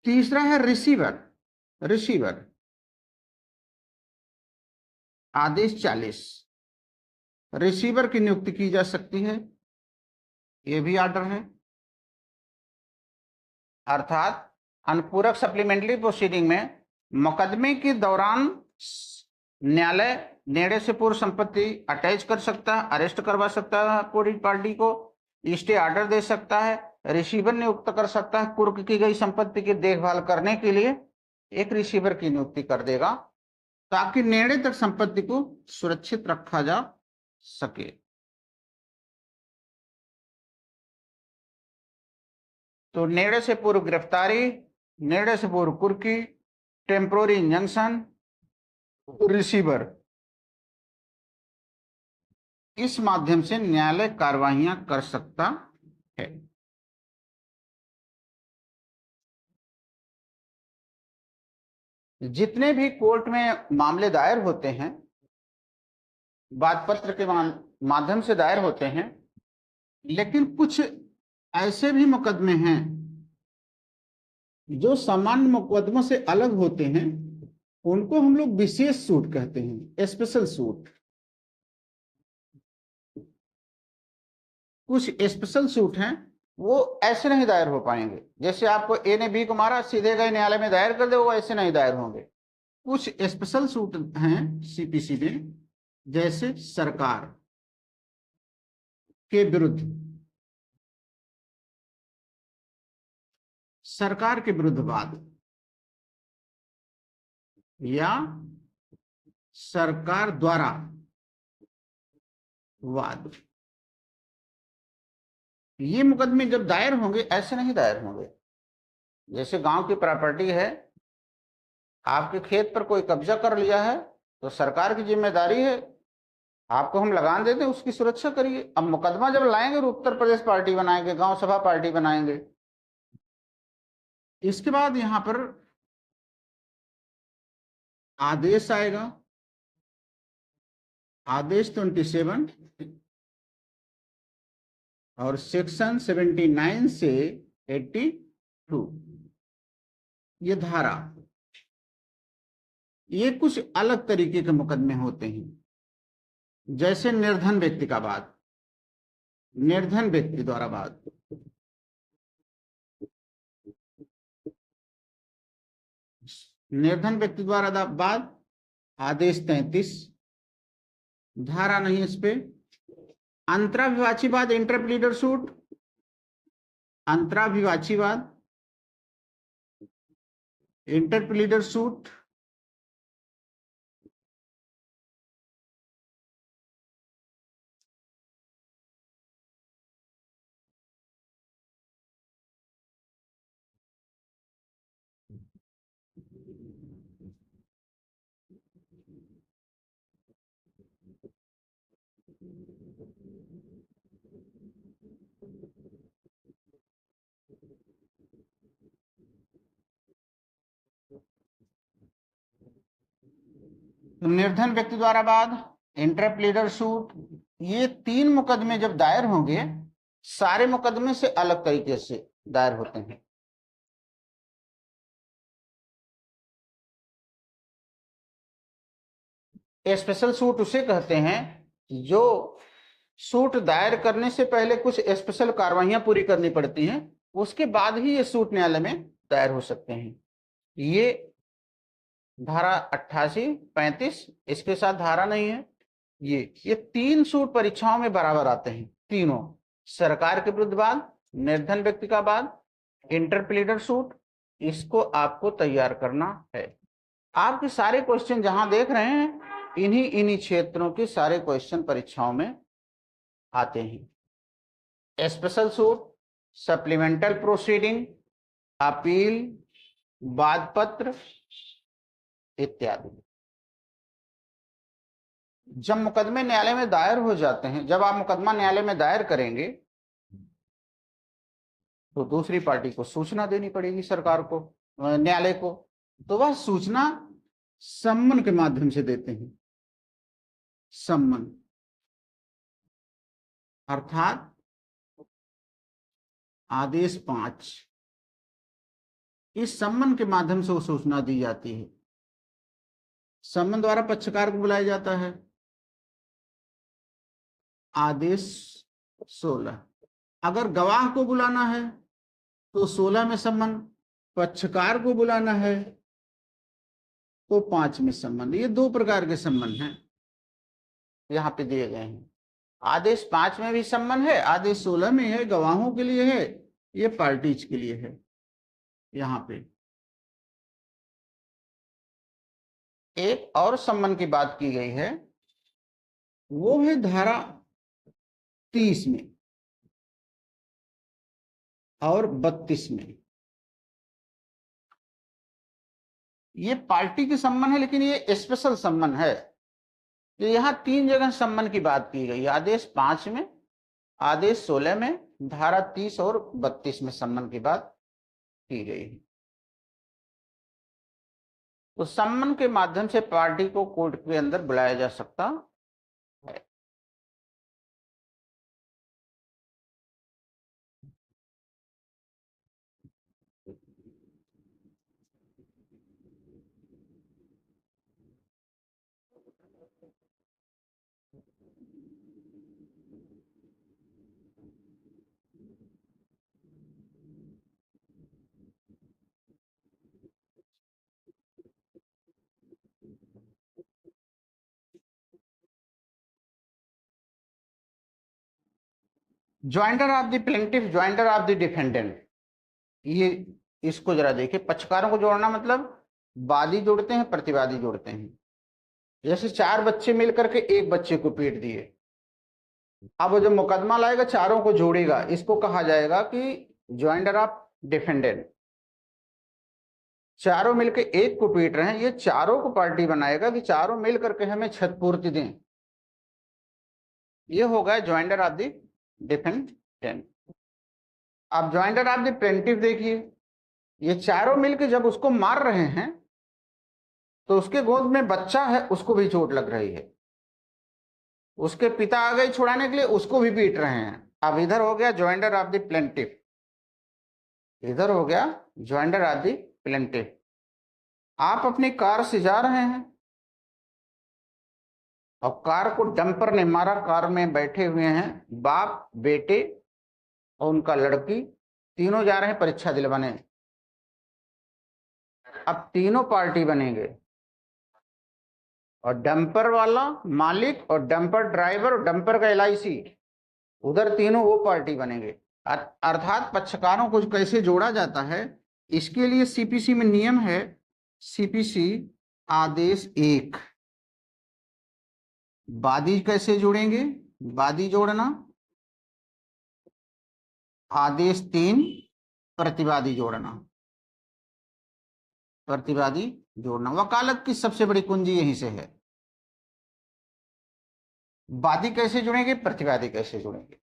तीसरा है receiver. Receiver आदेश 40, receiver की नियुक्ति की जा सकती है, ये भी आर्डर है। अर्थात अनुपूरक सप्लीमेंट्री प्रोसीडिंग में मुकदमे के दौरान न्यायालय निर्णय से पूर्व संपत्ति अटैच कर सकता है, अरेस्ट करवा सकता है पूरी पार्टी को, स्टे ऑर्डर दे सकता है, रिसीवर नियुक्त कर सकता है, कुर्क की गई संपत्ति की देखभाल करने के लिए एक रिसीवर की नियुक्ति कर देगा ताकि निर्णय तक संपत्ति को सुरक्षित रखा जा सके। तो निर्णय से पूर्व गिरफ्तारी, निर्णय से पूर्व कुर्की, टेम्पोररी इंजंक्शन, रिसीवर, इस माध्यम से न्यायालय कार्रवाइयां कर सकता है। जितने भी कोर्ट में मामले दायर होते हैं वादपत्र के माध्यम से दायर होते हैं, लेकिन कुछ ऐसे भी मुकदमे हैं जो सामान्य मुकदमों से अलग होते हैं, उनको हम लोग विशेष सूट कहते हैं, स्पेशल सूट। कुछ स्पेशल सूट हैं वो ऐसे नहीं दायर हो पाएंगे, जैसे आपको ए ने बी को मारा सीधे गए न्यायालय में दायर कर दे, वो ऐसे नहीं दायर होंगे। कुछ स्पेशल सूट हैं सीपीसी में, जैसे सरकार के विरुद्ध, सरकार के विरुद्ध वाद या सरकार द्वारा वाद, ये मुकदमे जब दायर होंगे ऐसे नहीं दायर होंगे। जैसे गांव की प्रॉपर्टी है, आपके खेत पर कोई कब्जा कर लिया है, तो सरकार की जिम्मेदारी है, आपको हम लगान देते हैं, उसकी सुरक्षा करिए। अब मुकदमा जब लाएंगे तो उत्तर प्रदेश पार्टी बनाएंगे, गांव सभा पार्टी बनाएंगे। इसके बाद यहां पर आदेश आएगा, आदेश 27 और सेक्शन 79 से 82, ये धारा, ये कुछ अलग तरीके के मुकदमे होते हैं। जैसे निर्धन व्यक्ति का वाद, निर्धन व्यक्ति द्वारा वाद, निर्धन व्यक्ति द्वारा वाद, आदेश 33, धारा नहीं इस पे। अंतराभिवाची वाद, इंटरप्लीडर सूट, अंतराभिवाची वाद, इंटरप्लीडर सूट, तो निर्धन व्यक्ति द्वारा वाद, इंटरप्लीडर सूट, ये तीन मुकदमे जब दायर होंगे, सारे मुकदमे से अलग तरीके से दायर होते हैं। स्पेशल सूट उसे कहते हैं जो सूट दायर करने से पहले कुछ स्पेशल कार्रवाइयां पूरी करनी पड़ती हैं, उसके बाद ही ये सूट न्यायालय में दायर हो सकते हैं। ये धारा 88, 35, इसके साथ धारा नहीं है। ये तीन सूट परीक्षाओं में बराबर आते हैं, तीनों, सरकार के विरुद्ध वाद, निर्धन व्यक्ति का वाद, इंटरप्लीडर सूट, इसको आपको तैयार करना है। आपके सारे क्वेश्चन जहां देख रहे हैं, इन्हीं क्षेत्रों के सारे क्वेश्चन परीक्षाओं में आते हैं। Special suit, supplemental proceeding, appeal, वाद पत्र इत्यादि। जब मुकदमे न्यायालय में दायर हो जाते हैं, जब आप मुकदमा न्यायालय में दायर करेंगे तो दूसरी पार्टी को सूचना देनी पड़ेगी सरकार को, न्यायालय को। तो वह सूचना सम्मन के माध्यम से देते हैं। सम्मन अर्थात आदेश 5, इस सम्मन के माध्यम से सूचना दी जाती है। सम्मन द्वारा पक्षकार को बुलाया जाता है। आदेश 16। अगर गवाह को बुलाना है तो 16 में सम्मन, पक्षकार को बुलाना है तो 5 में सम्मन। ये दो प्रकार के सम्मन हैं यहाँ पे दिए गए हैं। आदेश 5 में भी सम्मन है, आदेश 16 में है, गवाहों के लिए है, ये पार्टीज के लिए है। यहाँ पे एक और सम्मन की बात की गई है, वो है धारा 30 में और 32 में। ये पार्टी के सम्मन है, लेकिन ये स्पेशल सम्मन है। तो यहाँ 3 जगह सम्मन की बात की गई, आदेश 5 में, आदेश 16 में, धारा 30 और 32 में सम्मन की बात की गई है। तो सम्मन के माध्यम से पार्टी को कोर्ट के अंदर बुलाया जा सकता है। ज्वाइंटर of the plaintiff, ज्वाइंटर of the defendant. ये इसको जरा देखिए। पक्षकारों को जोड़ना मतलब वादी जोड़ते हैं, प्रतिवादी जोड़ते हैं। जैसे 4 बच्चे मिलकर के एक बच्चे को पीट दिए, अब वो जब मुकदमा लाएगा चारों को जोड़ेगा, इसको कहा जाएगा कि ज्वाइंटर ऑफ डिफेंडेंट। चारों मिलकर एक को पीट रहे हैं, ये चारों को पार्टी बनाएगा कि चारों मिलकर के हमें क्षतिपूर्ति दें। ये होगा ज्वाइंटर ऑफ द डिफेंडेंट। अब ज्वाइंटर ऑफ द प्लेंटिफ देखिए, ये चारों मिलकर जब उसको मार रहे हैं तो उसके गोद में बच्चा है, उसको भी चोट लग रही है, उसके पिता आ गए छुड़ाने के लिए, उसको भी पीट रहे हैं। अब इधर हो गया ज्वाइंटर ऑफ द प्लेंटिफ, इधर हो गया ज्वाइंटर ऑफ द प्लेंटिफ। आप अपनी कार से जा रहे हैं और कार को डंपर ने मारा, कार में बैठे हुए हैं बाप, बेटे और उनका लड़की, तीनों जा रहे हैं परीक्षा दिलवाने। अब तीनों पार्टी बनेंगे और डंपर वाला मालिक और डंपर ड्राइवर और डंपर का LIC, उधर तीनों वो पार्टी बनेंगे। अर्थात पक्षकारों को कैसे जोड़ा जाता है, इसके लिए CPC में नियम है। CPC आदेश 1। वादी कैसे जोड़ेंगे, वादी जोड़ना। आदेश 3 प्रतिवादी जोड़ना, प्रतिवादी जोड़ना। वकालत की सबसे बड़ी कुंजी यहीं से है। वादी कैसे जुड़ेंगे, प्रतिवादी कैसे जुड़ेंगे।